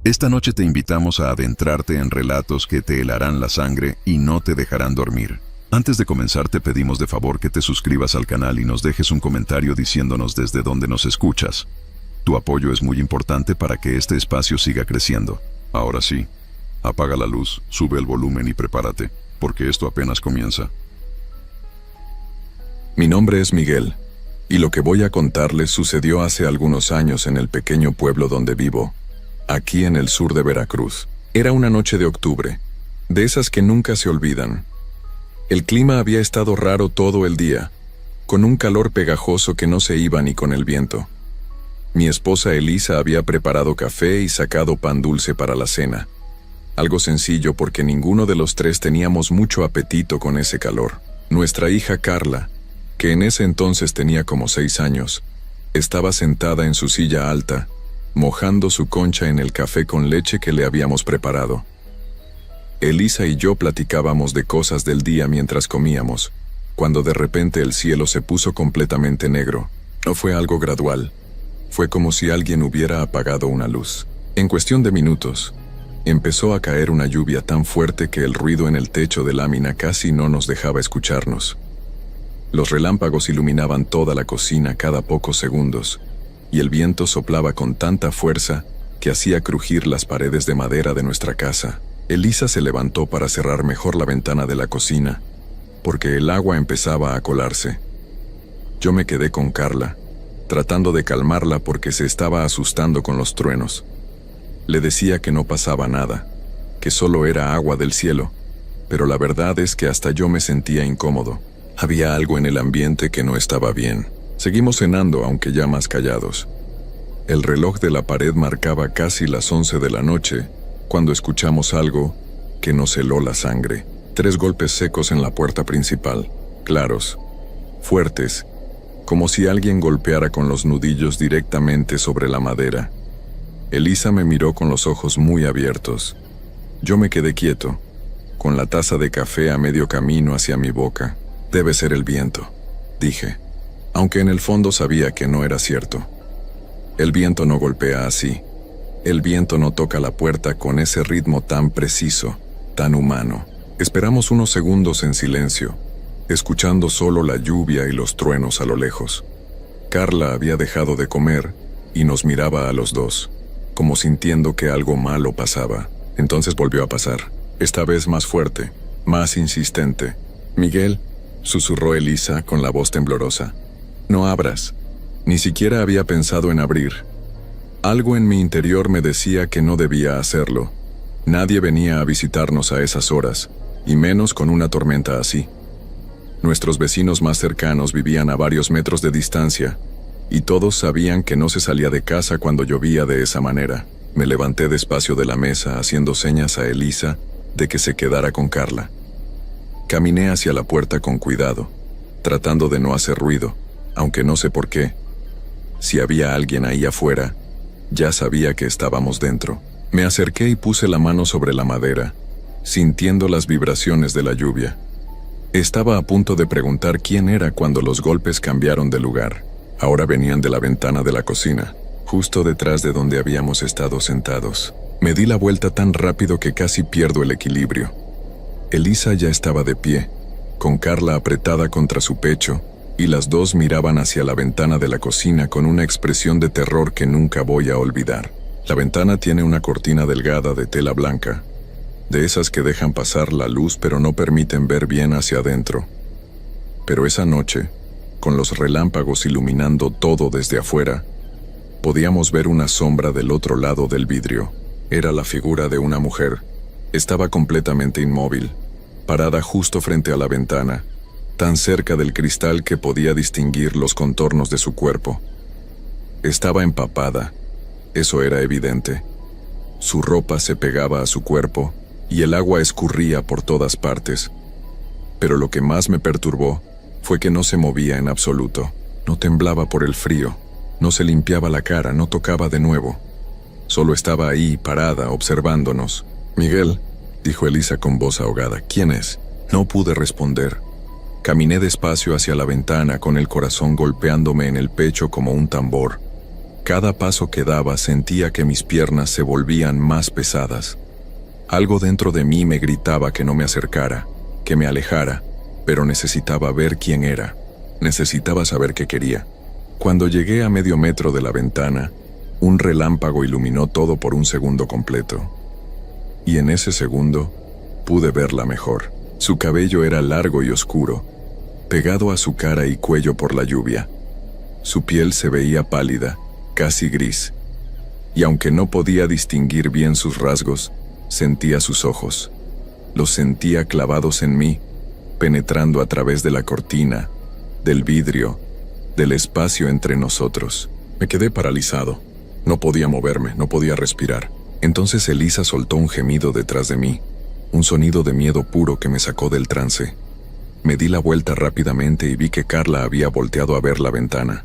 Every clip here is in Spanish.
Esta noche te invitamos a adentrarte en relatos que te helarán la sangre y no te dejarán dormir. Antes de comenzar te pedimos de favor que te suscribas al canal y nos dejes un comentario diciéndonos desde dónde nos escuchas. Tu apoyo es muy importante para que este espacio siga creciendo. Ahora sí, apaga la luz, sube el volumen y prepárate, porque esto apenas comienza. Mi nombre es Miguel, y lo que voy a contarles sucedió hace algunos años en el pequeño pueblo donde vivo, aquí en el sur de Veracruz. Era una noche de octubre, de esas que nunca se olvidan. El clima había estado raro todo el día, con un calor pegajoso que no se iba ni con el viento. Mi esposa Elisa había preparado café y sacado pan dulce para la cena. Algo sencillo porque ninguno de los tres teníamos mucho apetito con ese calor. Nuestra hija Carla, que en ese entonces tenía como 6 años, estaba sentada en su silla alta, mojando su concha en el café con leche que le habíamos preparado. Elisa y yo platicábamos de cosas del día mientras comíamos, cuando de repente el cielo se puso completamente negro. No fue algo gradual. Fue como si alguien hubiera apagado una luz. En cuestión de minutos, empezó a caer una lluvia tan fuerte que el ruido en el techo de lámina casi no nos dejaba escucharnos. Los relámpagos iluminaban toda la cocina cada pocos segundos, y el viento soplaba con tanta fuerza que hacía crujir las paredes de madera de nuestra casa. Elisa se levantó para cerrar mejor la ventana de la cocina, porque el agua empezaba a colarse. Yo me quedé con Carla, tratando de calmarla porque se estaba asustando con los truenos. Le decía que no pasaba nada, que solo era agua del cielo, pero la verdad es que hasta yo me sentía incómodo. Había algo en el ambiente que no estaba bien. Seguimos cenando, aunque ya más callados. El reloj de la pared marcaba casi las 11 de la noche, cuando escuchamos algo que nos heló la sangre. 3 golpes secos en la puerta principal, claros, fuertes, como si alguien golpeara con los nudillos directamente sobre la madera. Elisa me miró con los ojos muy abiertos. Yo me quedé quieto, con la taza de café a medio camino hacia mi boca. Debe ser el viento, dije, aunque en el fondo sabía que no era cierto. El viento no golpea así. El viento no toca la puerta con ese ritmo tan preciso, tan humano. Esperamos unos segundos en silencio, escuchando solo la lluvia y los truenos a lo lejos. Carla había dejado de comer y nos miraba a los dos, como sintiendo que algo malo pasaba. Entonces volvió a pasar, esta vez más fuerte, más insistente. «Miguel», susurró Elisa con la voz temblorosa, «no abras». Ni siquiera había pensado en abrir. Algo en mi interior me decía que no debía hacerlo. Nadie venía a visitarnos a esas horas, y menos con una tormenta así. Nuestros vecinos más cercanos vivían a varios metros de distancia, y todos sabían que no se salía de casa cuando llovía de esa manera. Me levanté despacio de la mesa haciendo señas a Elisa de que se quedara con Carla. Caminé hacia la puerta con cuidado, tratando de no hacer ruido, aunque no sé por qué. Si había alguien ahí afuera, ya sabía que estábamos dentro. Me acerqué y puse la mano sobre la madera, sintiendo las vibraciones de la lluvia. Estaba a punto de preguntar quién era cuando los golpes cambiaron de lugar. Ahora venían de la ventana de la cocina, justo detrás de donde habíamos estado sentados. Me di la vuelta tan rápido que casi pierdo el equilibrio. Elisa ya estaba de pie, con Carla apretada contra su pecho, y las dos miraban hacia la ventana de la cocina con una expresión de terror que nunca voy a olvidar. La ventana tiene una cortina delgada de tela blanca, de esas que dejan pasar la luz pero no permiten ver bien hacia adentro. Pero esa noche, con los relámpagos iluminando todo desde afuera, podíamos ver una sombra del otro lado del vidrio. Era la figura de una mujer. Estaba completamente inmóvil, parada justo frente a la ventana, tan cerca del cristal que podía distinguir los contornos de su cuerpo. Estaba empapada, eso era evidente. Su ropa se pegaba a su cuerpo, y el agua escurría por todas partes. Pero lo que más me perturbó fue que no se movía en absoluto. No temblaba por el frío, no se limpiaba la cara, no tocaba de nuevo. Solo estaba ahí, parada, observándonos. «Miguel», dijo Elisa con voz ahogada, «¿quién es?». No pude responder. Caminé despacio hacia la ventana con el corazón golpeándome en el pecho como un tambor. Cada paso que daba sentía que mis piernas se volvían más pesadas. Algo dentro de mí me gritaba que no me acercara, que me alejara, pero necesitaba ver quién era. Necesitaba saber qué quería. Cuando llegué a medio metro de la ventana, un relámpago iluminó todo por un segundo completo. Y en ese segundo, pude verla mejor. Su cabello era largo y oscuro, pegado a su cara y cuello por la lluvia. Su piel se veía pálida, casi gris. Y aunque no podía distinguir bien sus rasgos, sentía sus ojos. Los sentía clavados en mí, penetrando a través de la cortina, del vidrio, del espacio entre nosotros. Me quedé paralizado. No podía moverme, no podía respirar. Entonces Elisa soltó un gemido detrás de mí, un sonido de miedo puro que me sacó del trance. Me di la vuelta rápidamente y vi que Carla había volteado a ver la ventana.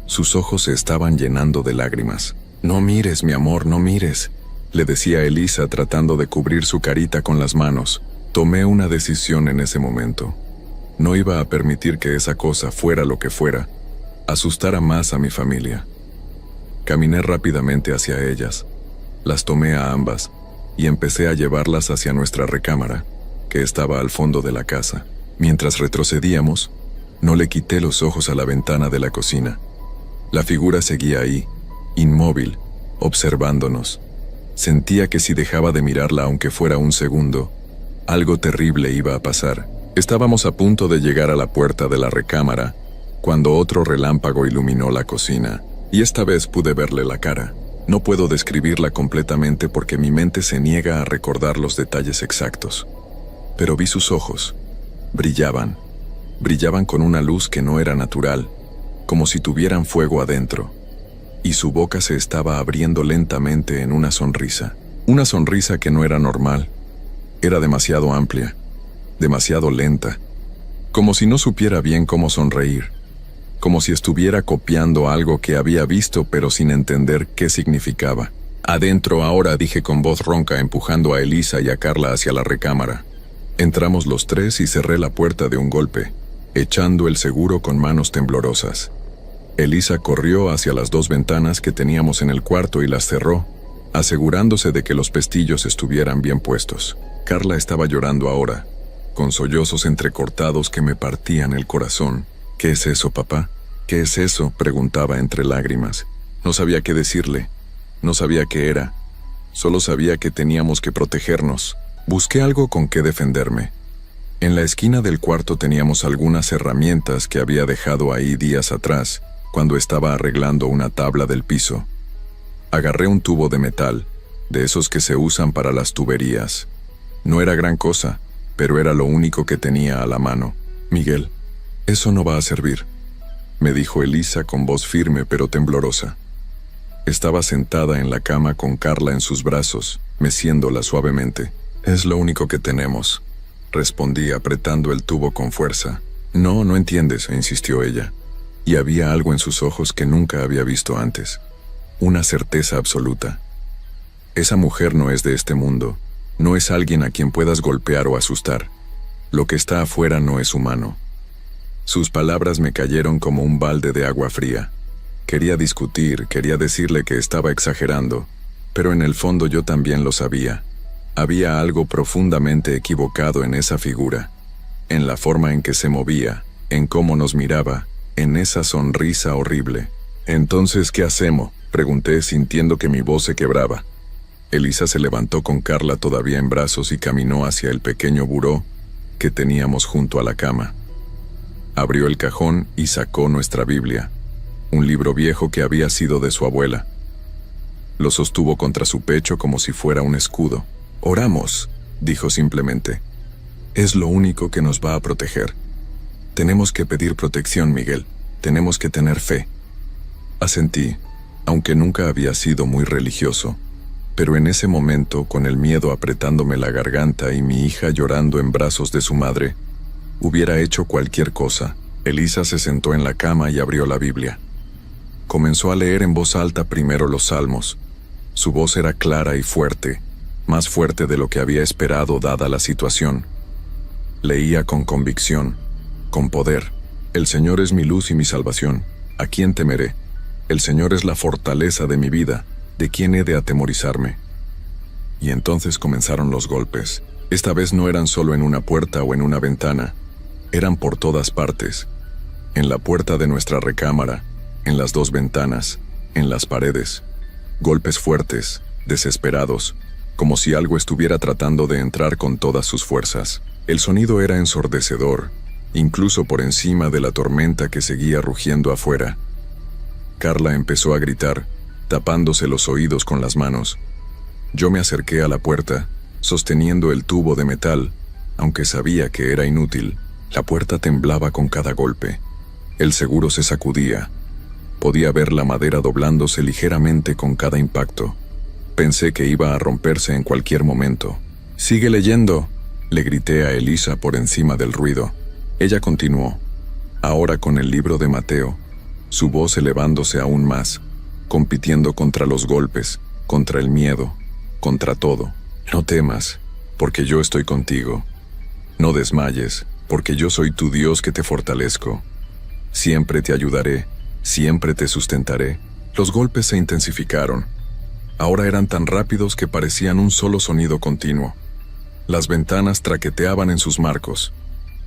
Sus ojos se estaban llenando de lágrimas. «No mires, mi amor, no mires», le decía a Elisa tratando de cubrir su carita con las manos. Tomé una decisión en ese momento. No iba a permitir que esa cosa, fuera lo que fuera, asustara más a mi familia. Caminé rápidamente hacia ellas. Las tomé a ambas y empecé a llevarlas hacia nuestra recámara, que estaba al fondo de la casa. Mientras retrocedíamos, no le quité los ojos a la ventana de la cocina. La figura seguía ahí, inmóvil, observándonos. Sentía que si dejaba de mirarla aunque fuera un segundo, algo terrible iba a pasar. Estábamos a punto de llegar a la puerta de la recámara, cuando otro relámpago iluminó la cocina, y esta vez pude verle la cara. No puedo describirla completamente porque mi mente se niega a recordar los detalles exactos. Pero vi sus ojos. Brillaban con una luz que no era natural, como si tuvieran fuego adentro. Y su boca se estaba abriendo lentamente en una sonrisa que no era normal. Era demasiado amplia, demasiado lenta, como si no supiera bien cómo sonreír, como si estuviera copiando algo que había visto pero sin entender qué significaba. «Adentro ahora», dije con voz ronca, empujando a Elisa y a Carla hacia la recámara. Entramos los tres y cerré la puerta de un golpe, echando el seguro con manos temblorosas. Elisa corrió hacia las dos ventanas que teníamos en el cuarto y las cerró, asegurándose de que los pestillos estuvieran bien puestos. Carla estaba llorando ahora, con sollozos entrecortados que me partían el corazón. «¿Qué es eso, papá? ¿Qué es eso?», preguntaba entre lágrimas. No sabía qué decirle, no sabía qué era, solo sabía que teníamos que protegernos. Busqué algo con que defenderme. En la esquina del cuarto teníamos algunas herramientas que había dejado ahí días atrás, cuando estaba arreglando una tabla del piso. Agarré un tubo de metal, de esos que se usan para las tuberías. No era gran cosa, pero era lo único que tenía a la mano. «Miguel, eso no va a servir», me dijo Elisa con voz firme pero temblorosa. Estaba sentada en la cama con Carla en sus brazos, meciéndola suavemente. «Es lo único que tenemos», respondí apretando el tubo con fuerza. No entiendes», insistió ella. Y había algo en sus ojos que nunca había visto antes. Una certeza absoluta. Esa mujer no es de este mundo. No es alguien a quien puedas golpear o asustar. Lo que está afuera no es humano. Sus palabras me cayeron como un balde de agua fría. Quería discutir, quería decirle que estaba exagerando, pero en el fondo yo también lo sabía. Había algo profundamente equivocado en esa figura, en la forma en que se movía, en cómo nos miraba, en esa sonrisa horrible. «Entonces, ¿qué hacemos?», pregunté sintiendo que mi voz se quebraba. Elisa se levantó con Carla todavía en brazos y caminó hacia el pequeño buró que teníamos junto a la cama. Abrió el cajón y sacó nuestra Biblia, un libro viejo que había sido de su abuela. Lo sostuvo contra su pecho como si fuera un escudo. «Oramos», dijo simplemente. «Es lo único que nos va a proteger. Tenemos que pedir protección, Miguel. Tenemos que tener fe». Asentí, aunque nunca había sido muy religioso, pero en ese momento, con el miedo apretándome la garganta y mi hija llorando en brazos de su madre, hubiera hecho cualquier cosa. Elisa se sentó en la cama y abrió la Biblia. Comenzó a leer en voz alta primero los salmos. Su voz era clara y fuerte, más fuerte de lo que había esperado dada la situación. Leía con convicción, con poder. «El Señor es mi luz y mi salvación. ¿A quién temeré? El Señor es la fortaleza de mi vida. ¿De quién he de atemorizarme? Y entonces comenzaron los golpes. Esta vez no eran solo en una puerta o en una ventana. Eran por todas partes. En la puerta de nuestra recámara, en las 2 ventanas, en las paredes. Golpes fuertes, desesperados, como si algo estuviera tratando de entrar con todas sus fuerzas. El sonido era ensordecedor, incluso por encima de la tormenta que seguía rugiendo afuera. Carla empezó a gritar, tapándose los oídos con las manos. Yo me acerqué a la puerta, sosteniendo el tubo de metal, aunque sabía que era inútil. La puerta temblaba con cada golpe. El seguro se sacudía. Podía ver la madera doblándose ligeramente con cada impacto. Pensé que iba a romperse en cualquier momento. «¡Sigue leyendo!», le grité a Elisa por encima del ruido. Ella continuó, ahora con el libro de Mateo, su voz elevándose aún más, compitiendo contra los golpes, contra el miedo, contra todo. «No temas, porque yo estoy contigo. No desmayes, porque yo soy tu Dios que te fortalezco. Siempre te ayudaré, siempre te sustentaré». Los golpes se intensificaron. Ahora eran tan rápidos que parecían un solo sonido continuo. Las ventanas traqueteaban en sus marcos.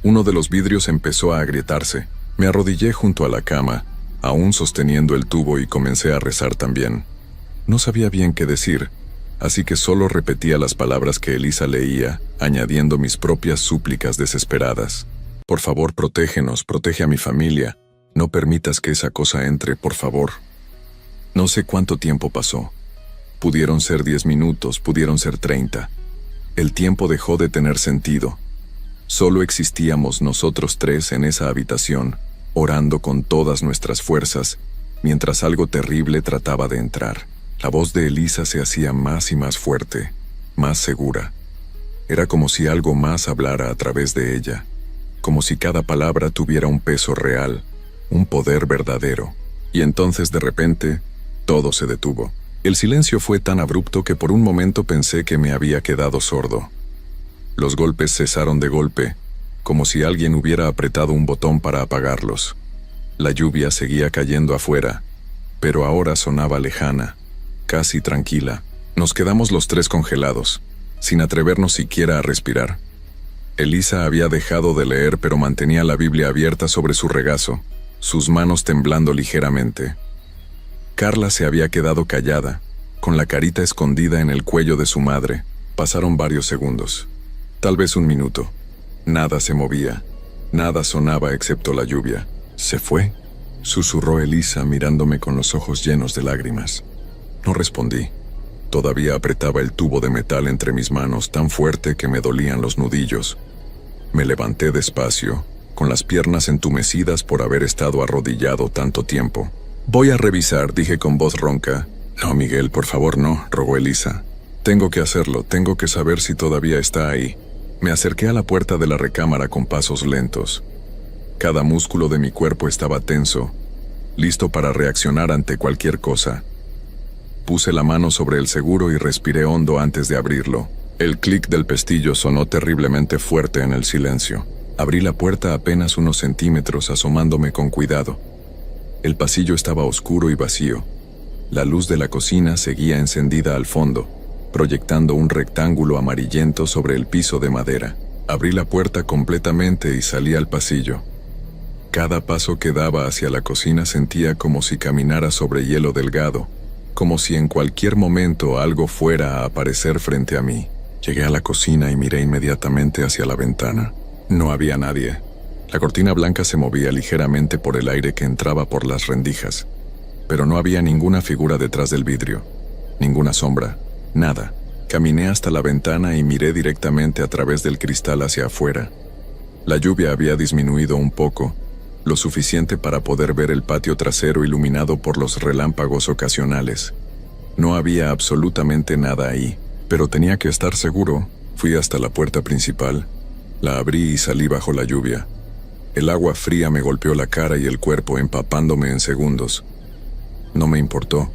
Uno de los vidrios empezó a agrietarse. Me arrodillé junto a la cama, aún sosteniendo el tubo, y comencé a rezar también. No sabía bien qué decir, así que solo repetía las palabras que Elisa leía, añadiendo mis propias súplicas desesperadas. «Por favor, protégenos, protege a mi familia. No permitas que esa cosa entre, por favor». No sé cuánto tiempo pasó. Pudieron ser 10 minutos, pudieron ser 30. El tiempo dejó de tener sentido. Solo existíamos nosotros 3 en esa habitación, orando con todas nuestras fuerzas, mientras algo terrible trataba de entrar. La voz de Elisa se hacía más y más fuerte, más segura. Era como si algo más hablara a través de ella, como si cada palabra tuviera un peso real, un poder verdadero. Y entonces, de repente, todo se detuvo. El silencio fue tan abrupto que por un momento pensé que me había quedado sordo. Los golpes cesaron de golpe, como si alguien hubiera apretado un botón para apagarlos. La lluvia seguía cayendo afuera, pero ahora sonaba lejana, casi tranquila. Nos quedamos los 3 congelados, sin atrevernos siquiera a respirar. Elisa había dejado de leer, pero mantenía la Biblia abierta sobre su regazo, sus manos temblando ligeramente. Carla se había quedado callada, con la carita escondida en el cuello de su madre. Pasaron varios segundos, tal vez 1 minuto. Nada se movía, nada sonaba excepto la lluvia. «¿Se fue?», susurró Elisa mirándome con los ojos llenos de lágrimas. No respondí. Todavía apretaba el tubo de metal entre mis manos tan fuerte que me dolían los nudillos. Me levanté despacio, con las piernas entumecidas por haber estado arrodillado tanto tiempo. «Voy a revisar», dije con voz ronca. «No, Miguel, por favor, no», rogó Elisa. «Tengo que hacerlo, tengo que saber si todavía está ahí». Me acerqué a la puerta de la recámara con pasos lentos. Cada músculo de mi cuerpo estaba tenso, listo para reaccionar ante cualquier cosa. Puse la mano sobre el seguro y respiré hondo antes de abrirlo. El clic del pestillo sonó terriblemente fuerte en el silencio. Abrí la puerta apenas unos centímetros, asomándome con cuidado. El pasillo estaba oscuro y vacío. La luz de la cocina seguía encendida al fondo, proyectando un rectángulo amarillento sobre el piso de madera. Abrí la puerta completamente y salí al pasillo. Cada paso que daba hacia la cocina sentía como si caminara sobre hielo delgado, como si en cualquier momento algo fuera a aparecer frente a mí. Llegué a la cocina y miré inmediatamente hacia la ventana. No había nadie. La cortina blanca se movía ligeramente por el aire que entraba por las rendijas, pero no había ninguna figura detrás del vidrio, ninguna sombra, nada. Caminé hasta la ventana y miré directamente a través del cristal hacia afuera. La lluvia había disminuido un poco, lo suficiente para poder ver el patio trasero iluminado por los relámpagos ocasionales. No había absolutamente nada ahí, pero tenía que estar seguro. Fui hasta la puerta principal, la abrí y salí bajo la lluvia. El agua fría me golpeó la cara y el cuerpo, empapándome en segundos. No me importó.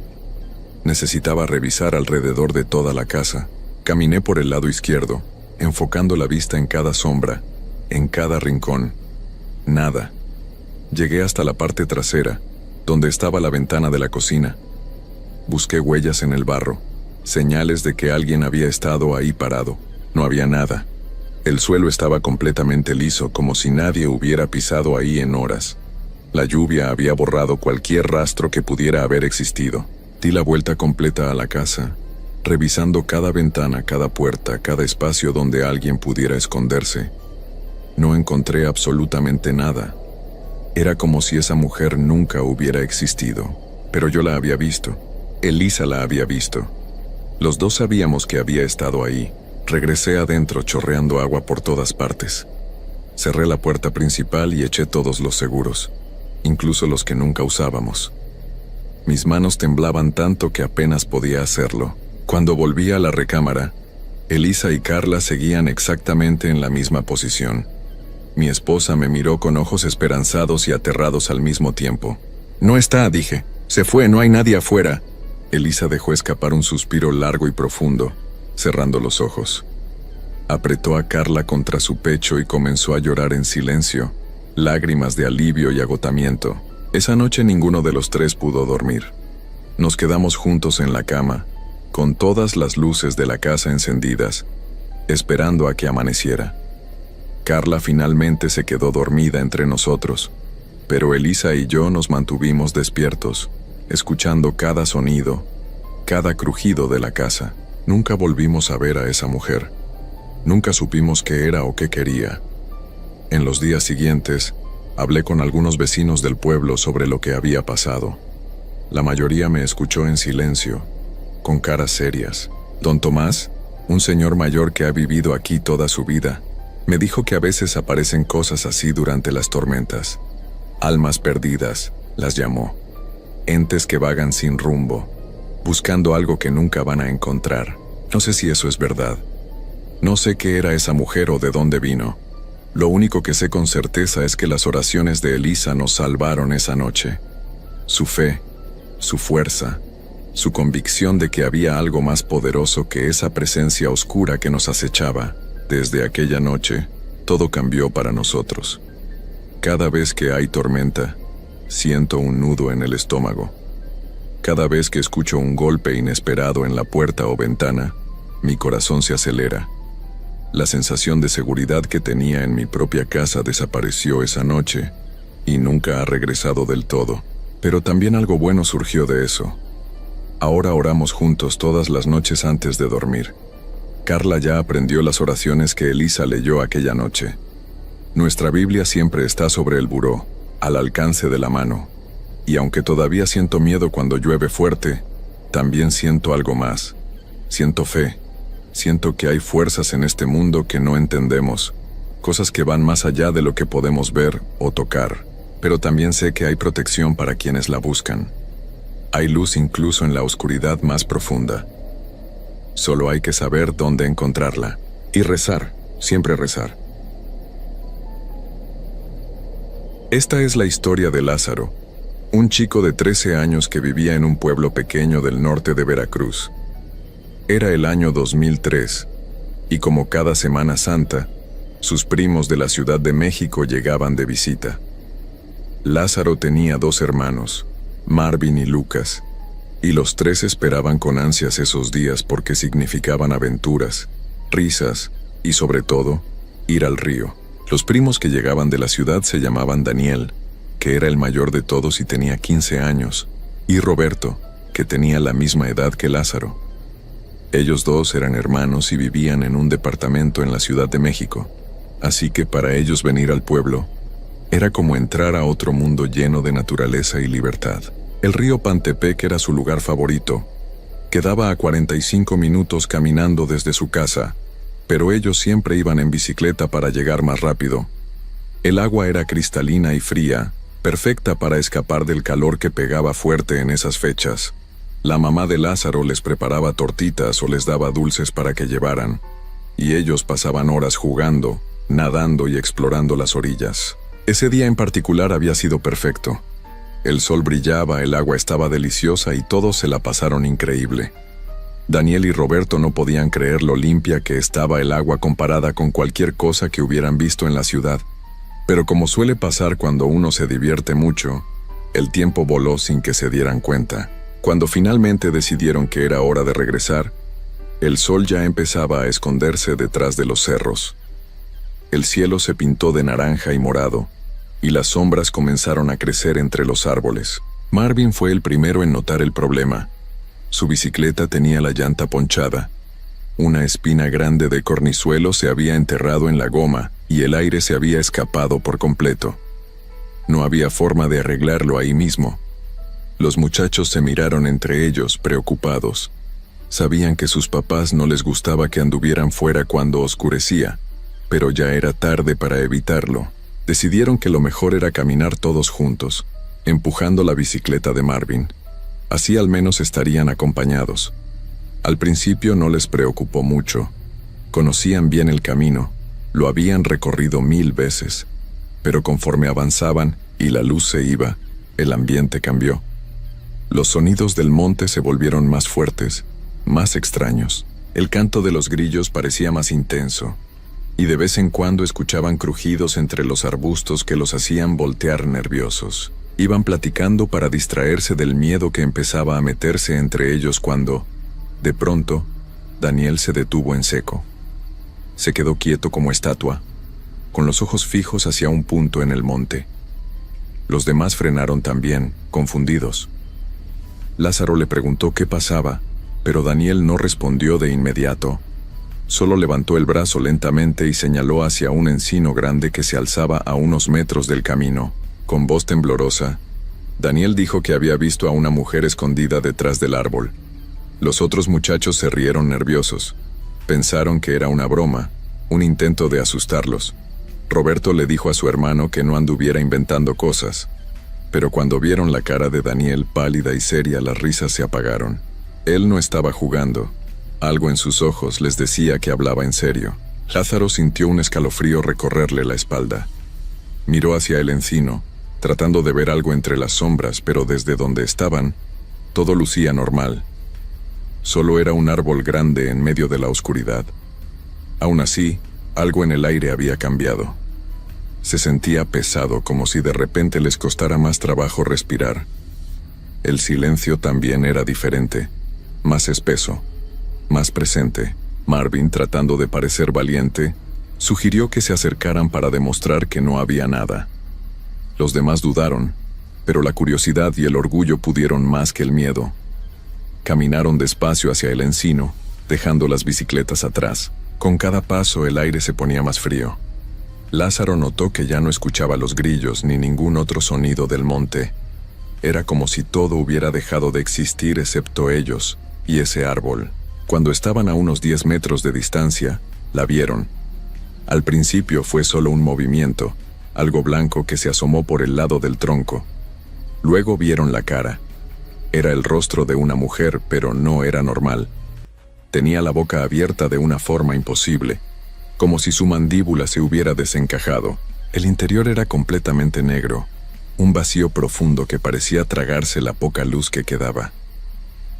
Necesitaba revisar alrededor de toda la casa. Caminé por el lado izquierdo, enfocando la vista en cada sombra, en cada rincón. Nada. Llegué hasta la parte trasera, donde estaba la ventana de la cocina. Busqué huellas en el barro, señales de que alguien había estado ahí parado. No había nada. El suelo estaba completamente liso, como si nadie hubiera pisado ahí en horas. La lluvia había borrado cualquier rastro que pudiera haber existido. Di la vuelta completa a la casa, revisando cada ventana, cada puerta, cada espacio donde alguien pudiera esconderse. No encontré absolutamente nada. Era como si esa mujer nunca hubiera existido. Pero yo la había visto. Elisa la había visto. Los dos sabíamos que había estado ahí. Regresé adentro chorreando agua por todas partes. Cerré la puerta principal y eché todos los seguros, incluso los que nunca usábamos. Mis manos temblaban tanto que apenas podía hacerlo. Cuando volví a la recámara, Elisa y Carla seguían exactamente en la misma posición. Mi esposa me miró con ojos esperanzados y aterrados al mismo tiempo. «No está», dije. «Se fue, no hay nadie afuera». Elisa dejó escapar un suspiro largo y profundo, cerrando los ojos. Apretó a Carla contra su pecho y comenzó a llorar en silencio, lágrimas de alivio y agotamiento. Esa noche ninguno de los tres pudo dormir. Nos quedamos juntos en la cama, con todas las luces de la casa encendidas, esperando a que amaneciera. Carla finalmente se quedó dormida entre nosotros, pero Elisa y yo nos mantuvimos despiertos, escuchando cada sonido, cada crujido de la casa. Nunca volvimos a ver a esa mujer. Nunca supimos qué era o qué quería. En los días siguientes, hablé con algunos vecinos del pueblo sobre lo que había pasado. La mayoría me escuchó en silencio, con caras serias. Don Tomás, un señor mayor que ha vivido aquí toda su vida, me dijo que a veces aparecen cosas así durante las tormentas. Almas perdidas, las llamó. Entes que vagan sin rumbo, buscando algo que nunca van a encontrar. No sé si eso es verdad. No sé qué era esa mujer o de dónde vino. Lo único que sé con certeza es que las oraciones de Elisa nos salvaron esa noche. Su fe, su fuerza, su convicción de que había algo más poderoso que esa presencia oscura que nos acechaba. Desde aquella noche, todo cambió para nosotros. Cada vez que hay tormenta, siento un nudo en el estómago. Cada vez que escucho un golpe inesperado en la puerta o ventana, mi corazón se acelera. La sensación de seguridad que tenía en mi propia casa desapareció esa noche y nunca ha regresado del todo. Pero también algo bueno surgió de eso. Ahora oramos juntos todas las noches antes de dormir. Carla ya aprendió las oraciones que Elisa leyó aquella noche. Nuestra Biblia siempre está sobre el buró, al alcance de la mano. Y aunque todavía siento miedo cuando llueve fuerte, también siento algo más. Siento fe. Siento que hay fuerzas en este mundo que no entendemos, cosas que van más allá de lo que podemos ver o tocar. Pero también sé que hay protección para quienes la buscan. Hay luz incluso en la oscuridad más profunda. Solo hay que saber dónde encontrarla. Y rezar, siempre rezar. Esta es la historia de Lázaro, un chico de 13 años que vivía en un pueblo pequeño del norte de Veracruz. Era el año 2003, y como cada Semana Santa, sus primos de la Ciudad de México llegaban de visita. Lázaro tenía 2 hermanos, Marvin y Lucas, y los 3 esperaban con ansias esos días porque significaban aventuras, risas y, sobre todo, ir al río. Los primos que llegaban de la ciudad se llamaban Daniel, que era el mayor de todos y tenía 15 años, y Roberto, que tenía la misma edad que Lázaro. Ellos 2 eran hermanos y vivían en un departamento en la Ciudad de México, así que para ellos venir al pueblo era como entrar a otro mundo lleno de naturaleza y libertad. El río Pantepec era su lugar favorito. Quedaba a 45 minutos caminando desde su casa, pero ellos siempre iban en bicicleta para llegar más rápido. El agua era cristalina y fría, perfecta para escapar del calor que pegaba fuerte en esas fechas. La mamá de Lázaro les preparaba tortitas o les daba dulces para que llevaran, y ellos pasaban horas jugando, nadando y explorando las orillas. Ese día en particular había sido perfecto. El sol brillaba, el agua estaba deliciosa y todos se la pasaron increíble. Daniel y Roberto no podían creer lo limpia que estaba el agua comparada con cualquier cosa que hubieran visto en la ciudad. Pero como suele pasar cuando uno se divierte mucho, El tiempo voló sin que se dieran cuenta. Cuando finalmente decidieron que era hora de regresar, el sol ya empezaba a esconderse detrás de los cerros. El cielo se pintó de naranja y morado, y las sombras comenzaron a crecer entre los árboles. Marvin fue el primero en notar el problema. Su bicicleta tenía la llanta ponchada. Una espina grande de cornizuelo se había enterrado en la goma y el aire se había escapado por completo. No había forma de arreglarlo ahí mismo. Los muchachos se miraron entre ellos, preocupados. Sabían que sus papás no les gustaba que anduvieran fuera cuando oscurecía, pero ya era tarde para evitarlo. Decidieron que lo mejor era caminar todos juntos, empujando la bicicleta de Marvin. Así al menos estarían acompañados. Al principio no les preocupó mucho. Conocían bien el camino, lo habían recorrido 1000 veces. Pero conforme avanzaban y la luz se iba, el ambiente cambió. Los sonidos del monte se volvieron más fuertes, más extraños. El canto de los grillos parecía más intenso, y de vez en cuando escuchaban crujidos entre los arbustos que los hacían voltear nerviosos. Iban platicando para distraerse del miedo que empezaba a meterse entre ellos cuando, de pronto, Daniel se detuvo en seco. Se quedó quieto como estatua, con los ojos fijos hacia un punto en el monte. Los demás frenaron también, confundidos. Lázaro le preguntó qué pasaba, pero Daniel no respondió de inmediato. Solo levantó el brazo lentamente y señaló hacia un encino grande que se alzaba a unos metros del camino. Con voz temblorosa, Daniel dijo que había visto a una mujer escondida detrás del árbol. Los otros muchachos se rieron nerviosos. Pensaron que era una broma, un intento de asustarlos. Roberto le dijo a su hermano que no anduviera inventando cosas. Pero cuando vieron la cara de Daniel pálida y seria, las risas se apagaron. Él no estaba jugando. Algo en sus ojos les decía que hablaba en serio. Lázaro sintió un escalofrío recorrerle la espalda. Miró hacia el encino, tratando de ver algo entre las sombras, pero desde donde estaban, todo lucía normal. Solo era un árbol grande en medio de la oscuridad. Aún así, algo en el aire había cambiado. Se sentía pesado, como si de repente les costara más trabajo respirar. El silencio también era diferente, más espeso, más presente. Marvin, tratando de parecer valiente, sugirió que se acercaran para demostrar que no había nada. Los demás dudaron, pero la curiosidad y el orgullo pudieron más que el miedo. Caminaron despacio hacia el encino, dejando las bicicletas atrás. Con cada paso el aire se ponía más frío. Lázaro notó que ya no escuchaba los grillos ni ningún otro sonido del monte. Era como si todo hubiera dejado de existir excepto ellos y ese árbol. Cuando estaban a unos 10 metros de distancia, la vieron. Al principio fue solo un movimiento, algo blanco que se asomó por el lado del tronco. Luego vieron la cara. Era el rostro de una mujer, pero no era normal. Tenía la boca abierta de una forma imposible, como si su mandíbula se hubiera desencajado. El interior era completamente negro, un vacío profundo que parecía tragarse la poca luz que quedaba.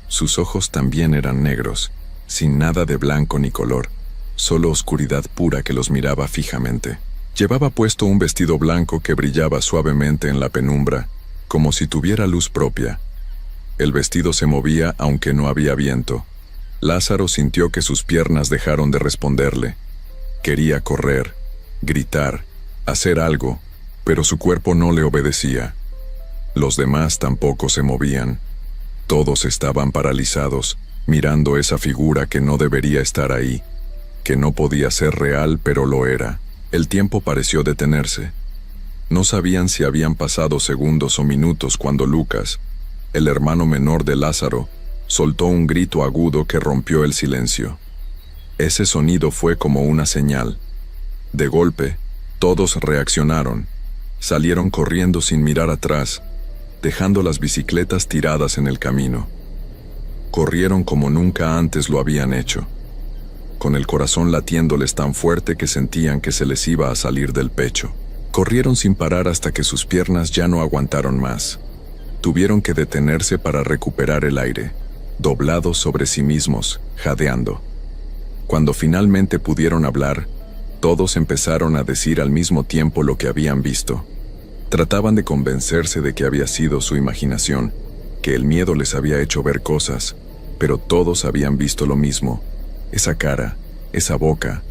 Sus ojos también eran negros, sin nada de blanco ni color, solo oscuridad pura que los miraba fijamente. Llevaba puesto un vestido blanco que brillaba suavemente en la penumbra, como si tuviera luz propia. El vestido se movía aunque no había viento. Lázaro sintió que sus piernas dejaron de responderle. Quería correr, gritar, hacer algo, pero su cuerpo no le obedecía. Los demás tampoco se movían. Todos estaban paralizados, mirando esa figura que no debería estar ahí, que no podía ser real, pero lo era. El tiempo pareció detenerse. No sabían si habían pasado segundos o minutos cuando Lucas, el hermano menor de Lázaro, soltó un grito agudo que rompió el silencio. Ese sonido fue como una señal. De golpe, todos reaccionaron. Salieron corriendo sin mirar atrás, dejando las bicicletas tiradas en el camino. Corrieron como nunca antes lo habían hecho, con el corazón latiéndoles tan fuerte que sentían que se les iba a salir del pecho. Corrieron sin parar hasta que sus piernas ya no aguantaron más. Tuvieron que detenerse para recuperar el aire, doblados sobre sí mismos, jadeando. Cuando finalmente pudieron hablar, todos empezaron a decir al mismo tiempo lo que habían visto. Trataban de convencerse de que había sido su imaginación, que el miedo les había hecho ver cosas, pero todos habían visto lo mismo. Esa cara, esa boca,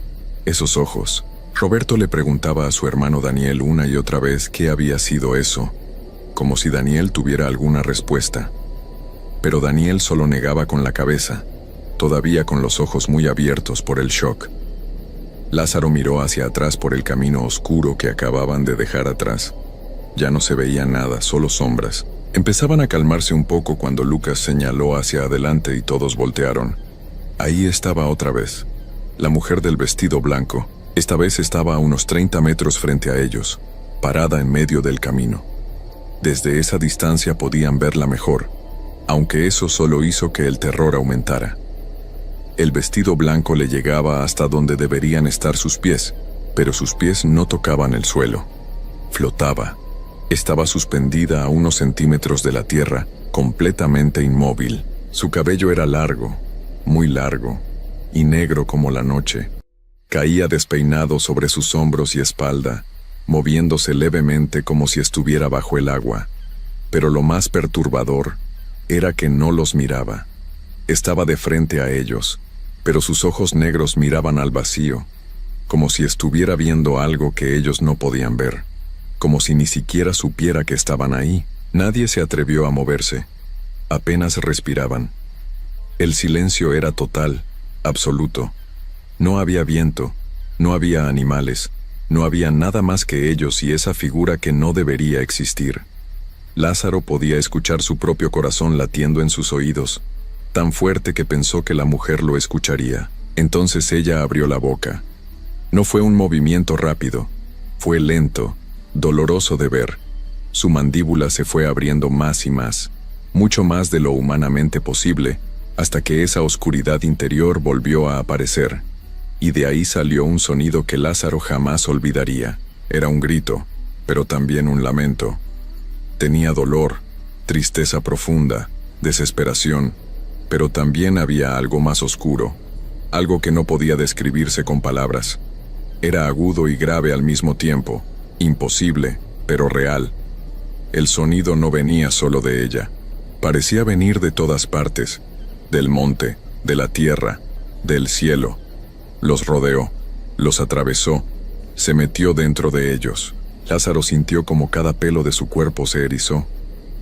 esos ojos. Roberto le preguntaba a su hermano Daniel una y otra vez qué había sido eso, como si Daniel tuviera alguna respuesta. Pero Daniel solo negaba con la cabeza, todavía con los ojos muy abiertos por el shock. Lázaro miró hacia atrás por el camino oscuro que acababan de dejar atrás. Ya no se veía nada, solo sombras. Empezaban a calmarse un poco cuando Lucas señaló hacia adelante y todos voltearon. Ahí estaba otra vez, la mujer del vestido blanco. Esta vez estaba a unos 30 metros frente a ellos, parada en medio del camino. Desde esa distancia podían verla mejor, aunque eso solo hizo que el terror aumentara. El vestido blanco le llegaba hasta donde deberían estar sus pies, pero sus pies no tocaban el suelo. Flotaba. Estaba suspendida a unos centímetros de la tierra, completamente inmóvil. Su cabello era largo, muy largo, y negro como la noche. Caía despeinado sobre sus hombros y espalda, moviéndose levemente como si estuviera bajo el agua. Pero lo más perturbador era que no los miraba. Estaba de frente a ellos, pero sus ojos negros miraban al vacío, como si estuviera viendo algo que ellos no podían ver. Como si ni siquiera supiera que estaban ahí. Nadie se atrevió a moverse. Apenas respiraban. El silencio era total, absoluto. No había viento, no había animales, no había nada más que ellos y esa figura que no debería existir. Lázaro podía escuchar su propio corazón latiendo en sus oídos, tan fuerte que pensó que la mujer lo escucharía. Entonces ella abrió la boca. No fue un movimiento rápido, fue lento, doloroso de ver. Su mandíbula se fue abriendo más y más, mucho más de lo humanamente posible, hasta que esa oscuridad interior volvió a aparecer, y de ahí salió un sonido que Lázaro jamás olvidaría. Era un grito, pero también un lamento. Tenía dolor, tristeza profunda, desesperación, pero también había algo más oscuro, algo que no podía describirse con palabras. Era agudo y grave al mismo tiempo. Imposible, pero real. El sonido no venía solo de ella. Parecía venir de todas partes, del monte, de la tierra, del cielo. Los rodeó, los atravesó, se metió dentro de ellos. Lázaro sintió como cada pelo de su cuerpo se erizó.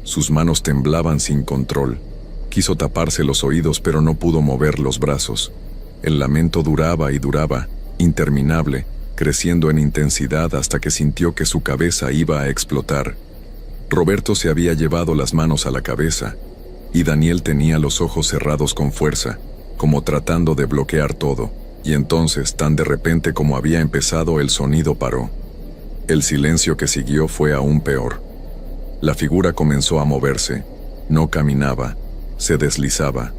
Sus manos temblaban sin control. Quiso taparse los oídos, pero no pudo mover los brazos. El lamento duraba y duraba, interminable, creciendo en intensidad hasta que sintió que su cabeza iba a explotar. Roberto se había llevado las manos a la cabeza, y Daniel tenía los ojos cerrados con fuerza, como tratando de bloquear todo, y entonces, tan de repente como había empezado, el sonido paró. El silencio que siguió fue aún peor. La figura comenzó a moverse, no caminaba, se deslizaba.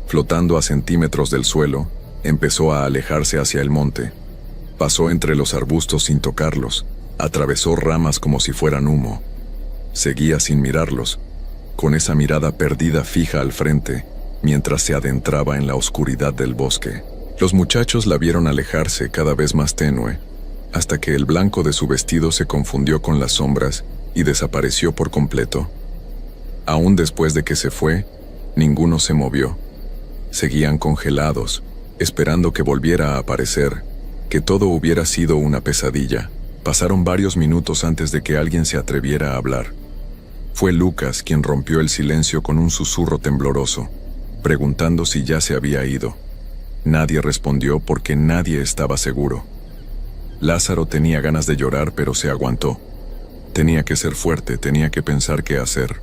Flotando a centímetros del suelo, empezó a alejarse hacia el monte. Pasó entre los arbustos sin tocarlos, atravesó ramas como si fueran humo. Seguía sin mirarlos, con esa mirada perdida fija al frente, mientras se adentraba en la oscuridad del bosque. Los muchachos la vieron alejarse cada vez más tenue, hasta que el blanco de su vestido se confundió con las sombras y desapareció por completo. Aún después de que se fue, ninguno se movió. Seguían congelados, esperando que volviera a aparecer, que todo hubiera sido una pesadilla. Pasaron varios minutos antes de que alguien se atreviera a hablar. Fue Lucas quien rompió el silencio con un susurro tembloroso, preguntando si ya se había ido. Nadie respondió porque nadie estaba seguro. Lázaro tenía ganas de llorar, pero se aguantó. Tenía que ser fuerte, tenía que pensar qué hacer.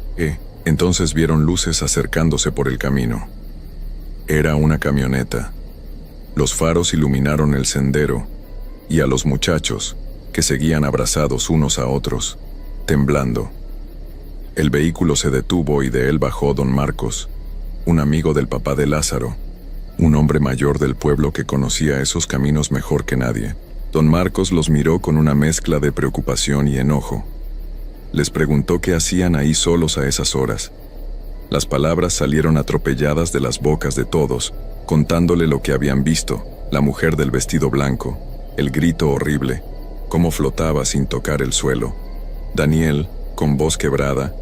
Entonces vieron luces acercándose por el camino. Era una camioneta. Los faros iluminaron el sendero, y a los muchachos, que seguían abrazados unos a otros, temblando. El vehículo se detuvo y de él bajó don Marcos, un amigo del papá de Lázaro, un hombre mayor del pueblo que conocía esos caminos mejor que nadie. Don Marcos los miró con una mezcla de preocupación y enojo. Les preguntó qué hacían ahí solos a esas horas. Las palabras salieron atropelladas de las bocas de todos, contándole lo que habían visto, la mujer del vestido blanco, el grito horrible, cómo flotaba sin tocar el suelo. Daniel, con voz quebrada,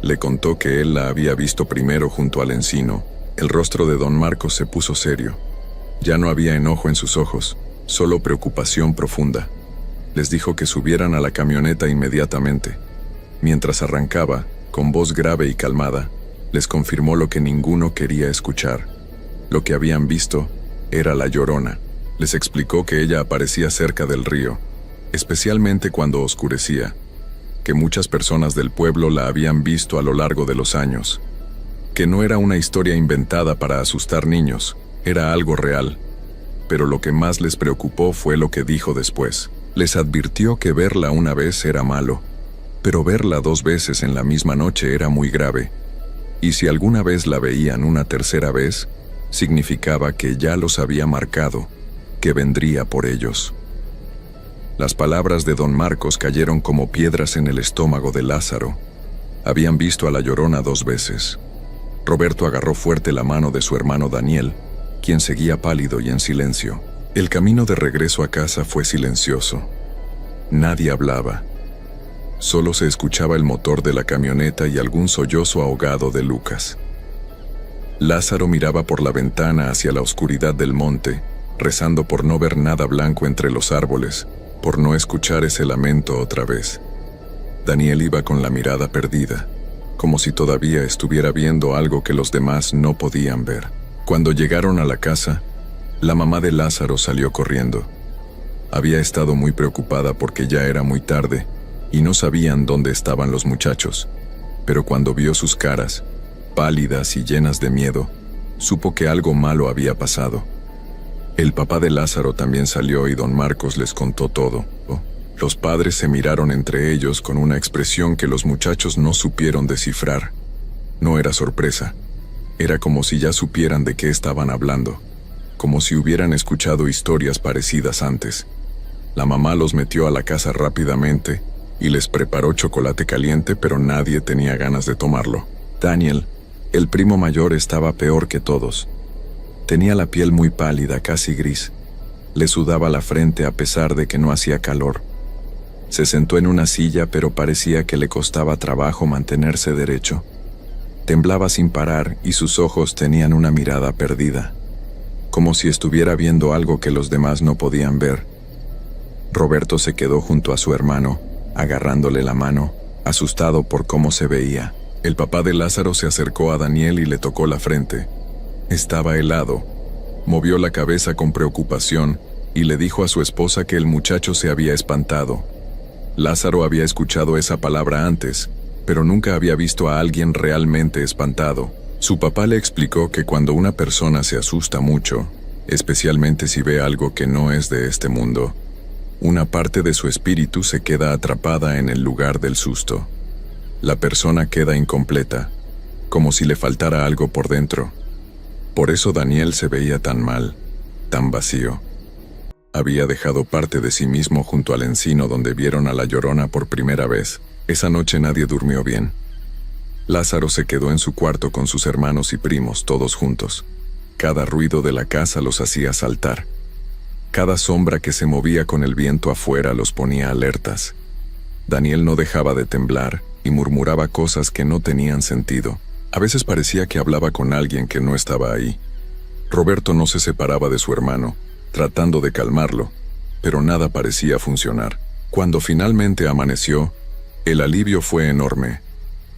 le contó que él la había visto primero junto al encino. El rostro de don Marcos se puso serio. Ya no había enojo en sus ojos, solo preocupación profunda. Les dijo que subieran a la camioneta inmediatamente. Mientras arrancaba, con voz grave y calmada, les confirmó lo que ninguno quería escuchar. Lo que habían visto era la Llorona. Les explicó que ella aparecía cerca del río, especialmente cuando oscurecía, que muchas personas del pueblo la habían visto a lo largo de los años, que no era una historia inventada para asustar niños, era algo real. Pero lo que más les preocupó fue lo que dijo después. Les advirtió que verla una vez era malo, pero verla 2 veces en la misma noche era muy grave. Y si alguna vez la veían una tercera vez, significaba que ya los había marcado, que vendría por ellos. Las palabras de don Marcos cayeron como piedras en el estómago de Lázaro. Habían visto a la Llorona 2 veces. Roberto agarró fuerte la mano de su hermano Daniel, quien seguía pálido y en silencio. El camino de regreso a casa fue silencioso. Nadie hablaba. Solo se escuchaba el motor de la camioneta y algún sollozo ahogado de Lucas. Lázaro miraba por la ventana hacia la oscuridad del monte, rezando por no ver nada blanco entre los árboles, por no escuchar ese lamento otra vez. Daniel iba con la mirada perdida, como si todavía estuviera viendo algo que los demás no podían ver. Cuando llegaron a la casa, la mamá de Lázaro salió corriendo. Había estado muy preocupada porque ya era muy tarde y no sabían dónde estaban los muchachos, pero cuando vio sus caras, pálidas y llenas de miedo, supo que algo malo había pasado. El papá de Lázaro también salió y don Marcos les contó todo. Los padres se miraron entre ellos con una expresión que los muchachos no supieron descifrar. No era sorpresa. Era como si ya supieran de qué estaban hablando, como si hubieran escuchado historias parecidas antes. La mamá los metió a la casa rápidamente y les preparó chocolate caliente, pero nadie tenía ganas de tomarlo. Daniel, el primo mayor, estaba peor que todos. Tenía la piel muy pálida, casi gris. Le sudaba la frente a pesar de que no hacía calor. Se sentó en una silla, pero parecía que le costaba trabajo mantenerse derecho. Temblaba sin parar y sus ojos tenían una mirada perdida, como si estuviera viendo algo que los demás no podían ver. Roberto se quedó junto a su hermano, agarrándole la mano, asustado por cómo se veía. El papá de Lázaro se acercó a Daniel y le tocó la frente. Estaba helado. Movió la cabeza con preocupación y le dijo a su esposa que el muchacho se había espantado. Lázaro había escuchado esa palabra antes, pero nunca había visto a alguien realmente espantado. Su papá le explicó que cuando una persona se asusta mucho, especialmente si ve algo que no es de este mundo, una parte de su espíritu se queda atrapada en el lugar del susto. La persona queda incompleta, como si le faltara algo por dentro. Por eso Daniel se veía tan mal, tan vacío. Había dejado parte de sí mismo junto al encino donde vieron a la Llorona por primera vez. Esa noche nadie durmió bien. Lázaro se quedó en su cuarto con sus hermanos y primos, todos juntos. Cada ruido de la casa los hacía saltar. Cada sombra que se movía con el viento afuera los ponía alertas. Daniel no dejaba de temblar y murmuraba cosas que no tenían sentido. A veces parecía que hablaba con alguien que no estaba ahí. Roberto no se separaba de su hermano, tratando de calmarlo, pero nada parecía funcionar. Cuando finalmente amaneció, el alivio fue enorme.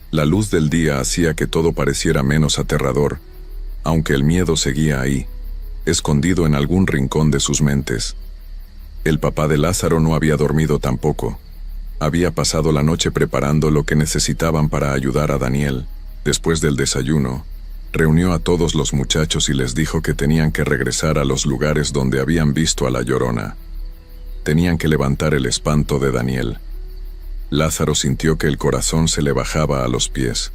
La luz del día hacía que todo pareciera menos aterrador, aunque el miedo seguía ahí, escondido en algún rincón de sus mentes. El papá de Lázaro no había dormido tampoco. Había pasado la noche preparando lo que necesitaban para ayudar a Daniel. Después del desayuno, reunió a todos los muchachos y les dijo que tenían que regresar a los lugares donde habían visto a la Llorona. Tenían que levantar el espanto de Daniel. Lázaro sintió que el corazón se le bajaba a los pies.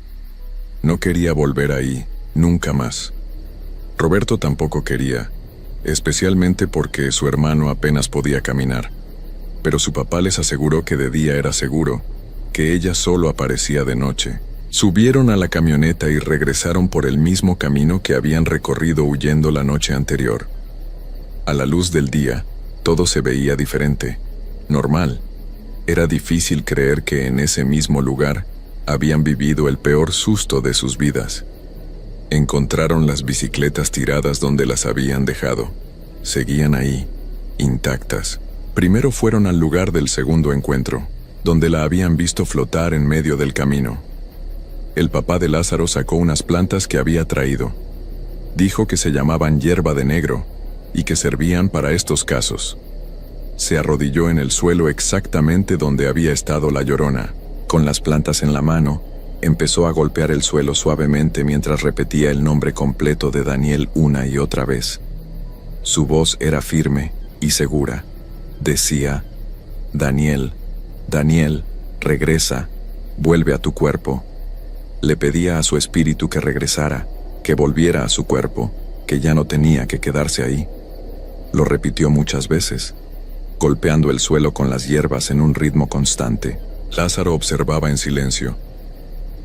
No quería volver ahí, nunca más. Roberto tampoco quería, especialmente porque su hermano apenas podía caminar. Pero su papá les aseguró que de día era seguro, que ella solo aparecía de noche. Subieron a la camioneta y regresaron por el mismo camino que habían recorrido huyendo la noche anterior. A la luz del día, todo se veía diferente, normal. Era difícil creer que en ese mismo lugar habían vivido el peor susto de sus vidas. Encontraron las bicicletas tiradas donde las habían dejado. Seguían ahí, intactas. Primero fueron al lugar del segundo encuentro, donde la habían visto flotar en medio del camino. El papá de Lázaro sacó unas plantas que había traído. Dijo que se llamaban hierba de negro y que servían para estos casos. Se arrodilló en el suelo exactamente donde había estado la Llorona. Con las plantas en la mano, empezó a golpear el suelo suavemente mientras repetía el nombre completo de Daniel una y otra vez. Su voz era firme y segura. Decía: Daniel, Daniel, regresa, vuelve a tu cuerpo. Le pedía a su espíritu que regresara, que volviera a su cuerpo, que ya no tenía que quedarse ahí. Lo repitió muchas veces, golpeando el suelo con las hierbas en un ritmo constante. Lázaro observaba en silencio.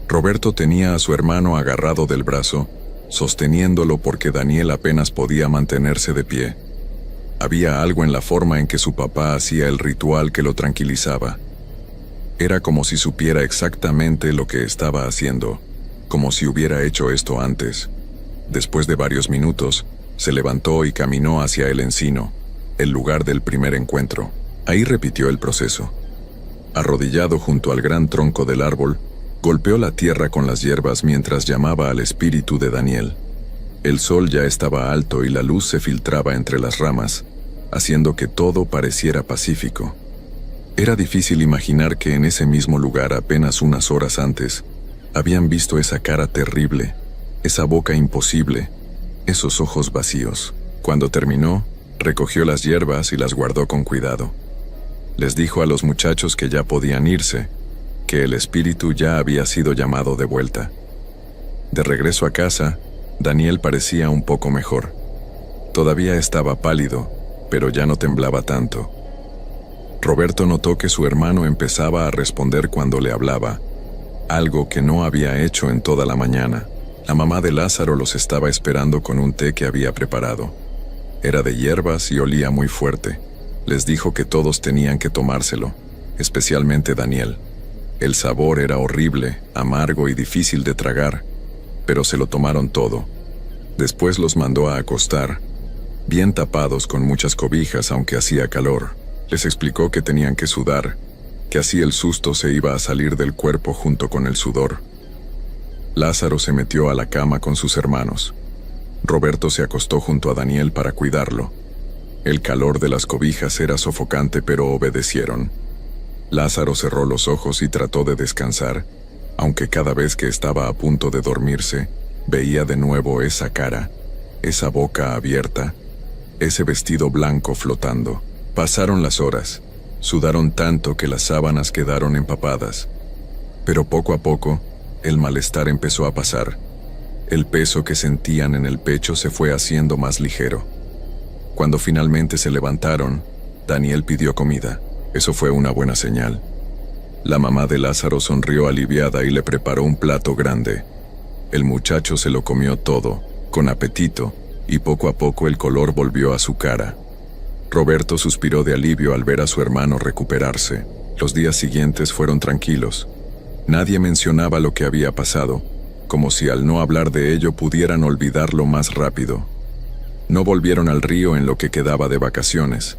Roberto tenía a su hermano agarrado del brazo, sosteniéndolo porque Daniel apenas podía mantenerse de pie. Había algo en la forma en que su papá hacía el ritual que lo tranquilizaba. Era como si supiera exactamente lo que estaba haciendo, como si hubiera hecho esto antes. Después de varios minutos, se levantó y caminó hacia el encino, el lugar del primer encuentro. Ahí repitió el proceso. Arrodillado junto al gran tronco del árbol, golpeó la tierra con las hierbas mientras llamaba al espíritu de Daniel. El sol ya estaba alto y la luz se filtraba entre las ramas, haciendo que todo pareciera pacífico. Era difícil imaginar que en ese mismo lugar, apenas unas horas antes, habían visto esa cara terrible, esa boca imposible, esos ojos vacíos. Cuando terminó, recogió las hierbas y las guardó con cuidado. Les dijo a los muchachos que ya podían irse, que el espíritu ya había sido llamado de vuelta. De regreso a casa, Daniel parecía un poco mejor. Todavía estaba pálido, pero ya no temblaba tanto. Roberto notó que su hermano empezaba a responder cuando le hablaba, algo que no había hecho en toda la mañana. La mamá de Lázaro los estaba esperando con un té que había preparado. Era de hierbas y olía muy fuerte. Les dijo que todos tenían que tomárselo, especialmente Daniel. El sabor era horrible, amargo y difícil de tragar, pero se lo tomaron todo. Después los mandó a acostar, bien tapados con muchas cobijas aunque hacía calor. Les explicó que tenían que sudar, que así el susto se iba a salir del cuerpo junto con el sudor. Lázaro se metió a la cama con sus hermanos. Roberto se acostó junto a Daniel para cuidarlo. El calor de las cobijas era sofocante, pero obedecieron. Lázaro cerró los ojos y trató de descansar, aunque cada vez que estaba a punto de dormirse, veía de nuevo esa cara, esa boca abierta, ese vestido blanco flotando. Pasaron las horas, sudaron tanto que las sábanas quedaron empapadas. Pero poco a poco, el malestar empezó a pasar. El peso que sentían en el pecho se fue haciendo más ligero. Cuando finalmente se levantaron, Daniel pidió comida. Eso fue una buena señal. La mamá de Lázaro sonrió aliviada y le preparó un plato grande. El muchacho se lo comió todo, con apetito, y poco a poco el color volvió a su cara. Roberto suspiró de alivio al ver a su hermano recuperarse. Los días siguientes fueron tranquilos. Nadie mencionaba lo que había pasado, como si al no hablar de ello pudieran olvidarlo más rápido. No volvieron al río en lo que quedaba de vacaciones.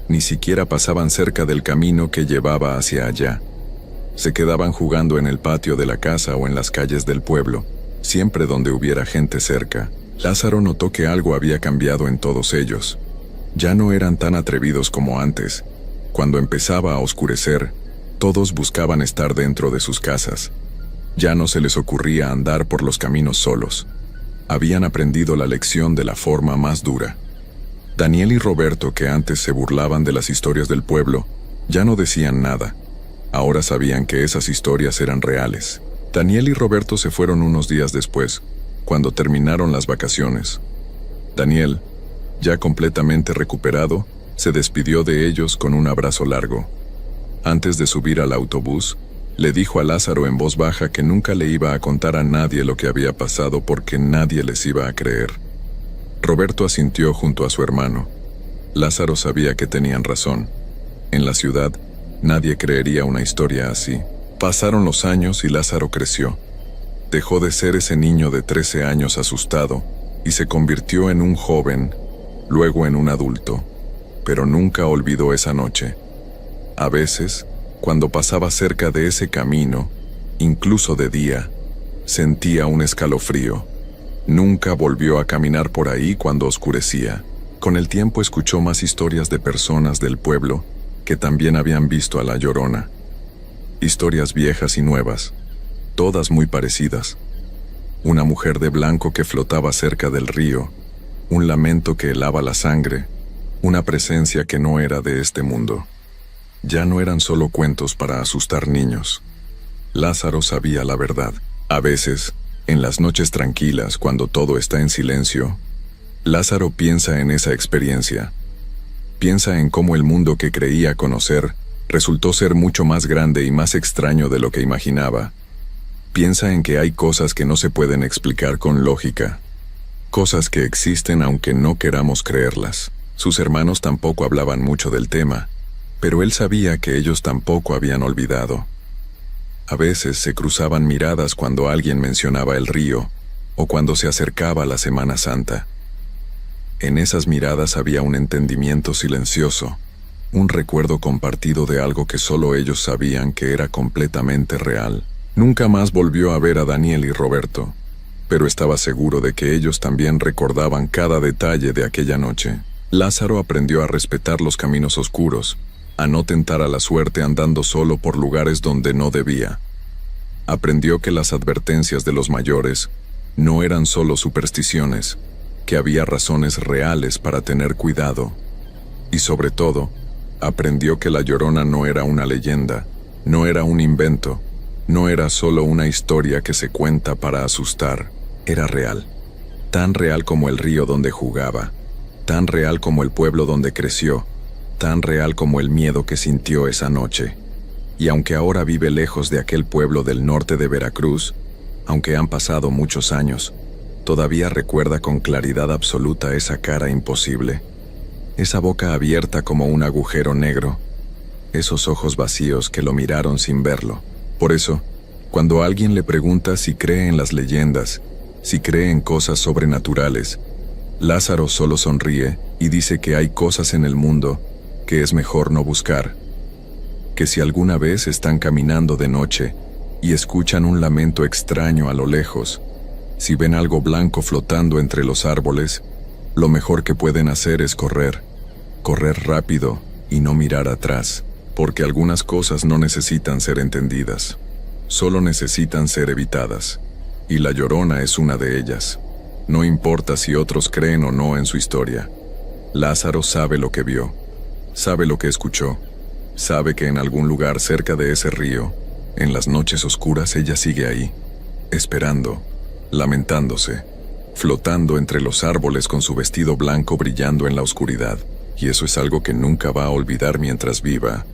Ni siquiera pasaban cerca del camino que llevaba hacia allá. Se quedaban jugando en el patio de la casa o en las calles del pueblo, siempre donde hubiera gente cerca. Lázaro notó que algo había cambiado en todos ellos. Ya no eran tan atrevidos como antes. Cuando empezaba a oscurecer, todos buscaban estar dentro de sus casas. Ya no se les ocurría andar por los caminos solos. Habían aprendido la lección de la forma más dura. Daniel y Roberto, que antes se burlaban de las historias del pueblo, ya no decían nada. Ahora sabían que esas historias eran reales. Daniel y Roberto se fueron unos días después, cuando terminaron las vacaciones. Daniel, ya completamente recuperado, se despidió de ellos con un abrazo largo. Antes de subir al autobús, le dijo a Lázaro en voz baja que nunca le iba a contar a nadie lo que había pasado porque nadie les iba a creer. Roberto asintió junto a su hermano. Lázaro sabía que tenían razón. En la ciudad, Nadie creería una historia así. Pasaron los años y Lázaro creció. Dejó de ser ese niño de 13 años asustado y se convirtió en un joven, luego en un adulto, pero nunca olvidó esa noche. A veces, cuando pasaba cerca de ese camino, incluso de día, sentía un escalofrío. Nunca volvió a caminar por ahí cuando oscurecía. Con el tiempo escuchó más historias de personas del pueblo que también habían visto a la Llorona. Historias viejas y nuevas, todas muy parecidas. Una mujer de blanco que flotaba cerca del río, un lamento que helaba la sangre, una presencia que no era de este mundo. Ya no eran solo cuentos para asustar niños. Lázaro sabía la verdad. A veces, en las noches tranquilas, cuando todo está en silencio, Lázaro piensa en esa experiencia. Piensa en cómo el mundo que creía conocer resultó ser mucho más grande y más extraño de lo que imaginaba. Piensa en que hay cosas que no se pueden explicar con lógica. Cosas que existen aunque no queramos creerlas. Sus hermanos tampoco hablaban mucho del tema, pero él sabía que ellos tampoco habían olvidado. A veces se cruzaban miradas cuando alguien mencionaba el río o cuando se acercaba la Semana Santa. En esas miradas había un entendimiento silencioso, un recuerdo compartido de algo que solo ellos sabían que era completamente real. Nunca más volvió a ver a Daniel y Roberto, pero estaba seguro de que ellos también recordaban cada detalle de aquella noche. Lázaro aprendió a respetar los caminos oscuros, a no tentar a la suerte andando solo por lugares donde no debía. Aprendió que las advertencias de los mayores no eran solo supersticiones, que había razones reales para tener cuidado. Y sobre todo, aprendió que la Llorona no era una leyenda, no era un invento, no era solo una historia que se cuenta para asustar, era real. Tan real como el río donde jugaba, tan real como el pueblo donde creció, tan real como el miedo que sintió esa noche. Y aunque ahora vive lejos de aquel pueblo del norte de Veracruz, aunque han pasado muchos años, todavía recuerda con claridad absoluta esa cara imposible, esa boca abierta como un agujero negro, esos ojos vacíos que lo miraron sin verlo. Por eso, cuando alguien le pregunta si cree en las leyendas, si cree en cosas sobrenaturales, Lázaro solo sonríe y dice que hay cosas en el mundo que es mejor no buscar, que si alguna vez están caminando de noche y escuchan un lamento extraño a lo lejos, si ven algo blanco flotando entre los árboles, lo mejor que pueden hacer es correr rápido y no mirar atrás, porque algunas cosas no necesitan ser entendidas, solo necesitan ser evitadas, y la Llorona es una de ellas. No importa si otros creen o no en su historia. Lázaro sabe lo que vio, sabe lo que escuchó, sabe que en algún lugar cerca de ese río, en las noches oscuras ella sigue ahí, esperando, lamentándose, flotando entre los árboles con su vestido blanco brillando en la oscuridad, y eso es algo que nunca va a olvidar mientras viva,